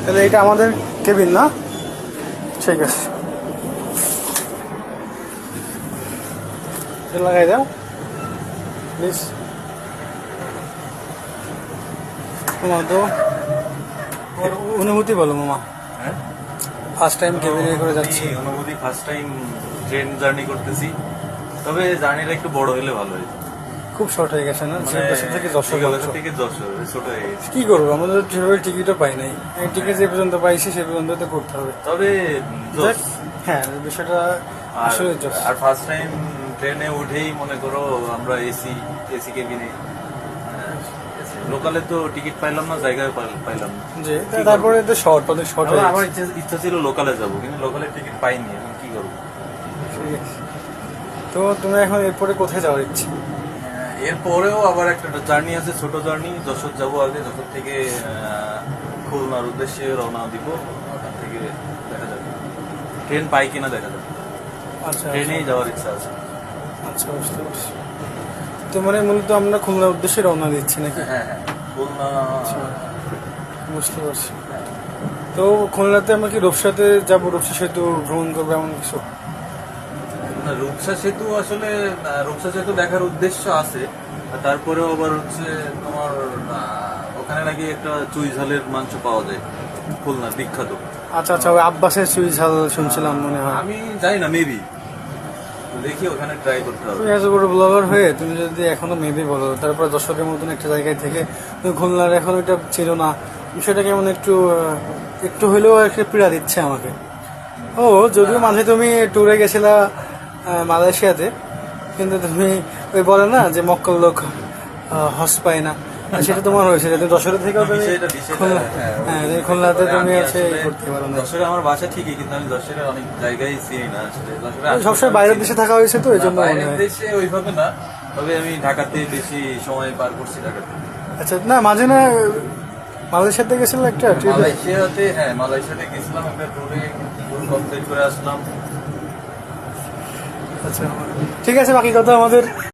তাহলে এটা আমাদের কেবিন না? ঠিক আছে, লাগাই দাও প্লিজ। মামা তো অনুভূতি বলো মামা, ফার্স্ট টাইম কেবিনে করে যাচ্ছি। অনুভূতি ফার্স্ট টাইম ট্রেন জার্নি করতেছি, তবে জার্নিটা একটু বড় হলে ভালো হয়। খুব শর্ট হয়ে গেছে না? থেকে 10 থেকে 10 ছোট হয়ে গেছে। কি করবো, আমাদের সেভাবে টিকিটও পাই নাই। টিকিট যে পর্যন্ত পাইছি সে পর্যন্ত তো করতে হবে। তবে হ্যাঁ, বিষয়টা আসলে আর ফার্স্ট টাইম ট্রেনে উঠেই মনে করো আমরা এসি কেবিনে, লোকালে তো টিকিট পাইলাম না, জায়গায় পাইলাম না। যে তারপরে তো শর্ট আমার ইচ্ছা ছিল লোকালে যাবো, কিন্তু লোকালে টিকিট পাইনি, এখন কি করবো। তো তুমি এখন এরপরে কোথায় যাওয়ার ইচ্ছে? এরপরেও আবার একটা জার্নি আছে, ছোট জার্নি। যশোর যাবো আগে, যশোর থেকে খুলনার উদ্দেশ্যে রওনা দিব। ওখান থেকে দেখা যাবে ট্রেন পাই কিনা, দেখা যাবে। আচ্ছা, ট্রেনেই যাওয়ার ইচ্ছা আছে। আচ্ছা, বুঝতে পারছি। তো মানে মূলত আমরা খুলনার উদ্দেশ্যে রওনা দিচ্ছি নাকি? হ্যাঁ, খুলনা। বুঝতে পারছি। তো খুলনাতে আমরা কি রূপসাতে যাবো, রূপসা সেতু ভ্রমণ করবো এমন কিছু? রূপসা সেতু আসলে রূপসা সেতু দেখার উদ্দেশ্য আছে, তারপরেও আবার হচ্ছে তোমার ওখানে নাকি একটা চুই ঝালের মাংস পাওয়া যায়, খুলনার বিখ্যাত। আচ্ছা আচ্ছা, ওই আব্বাসের চুই ঝাল শুনছিলাম মনে হয়। আমি জানি না, মেবি দেখি ওখানে ট্রাই করতে হবে। তুমি এত বড় ব্লগার হয়ে তুমি যদি এখনো মেবি বলো, তারপরে দর্শকের মতন একটা জায়গায় থেকে তুমি খুলনার এখন ওইটা ছিল না, বিষয়টা কেমন একটু একটু হলেও একটা পীড়া দিচ্ছে আমাকে। ও যদিও মাঝে তুমি ট্যুরে গেছিলা মালয়েশিয়াতে, কিন্তু তুমি ওই বলে না যে মক্কল লোক হস পায় না, সেটা তোমার হয়েছিল। তুমি যশোর থেকেও তুমি খুলনাতে তুমি আছে করতে পারো না। যশোরে আমার বাসা ঠিকই, কিন্তু আমি যশোরের অনেক জায়গায় চিনি না আসলে। সবসময় বাইরের দেশে থাকা হয়েছে তো এই জন্য। বাইরের দেশে ওইভাবে না, তবে আমি ঢাকাতে বেশি সময় পার করছি, ঢাকাতে। আচ্ছা, না মাঝে না মালয়েশিয়াতে গেছিল একটা মালয়েশিয়াতে, হ্যাঁ মালয়েশিয়াতে গেছিলাম একটা ট্যুরে, ট্যুর কমপ্লিট করে আসলাম। আচ্ছা, ঠিক আছে, বাকি কথা আমাদের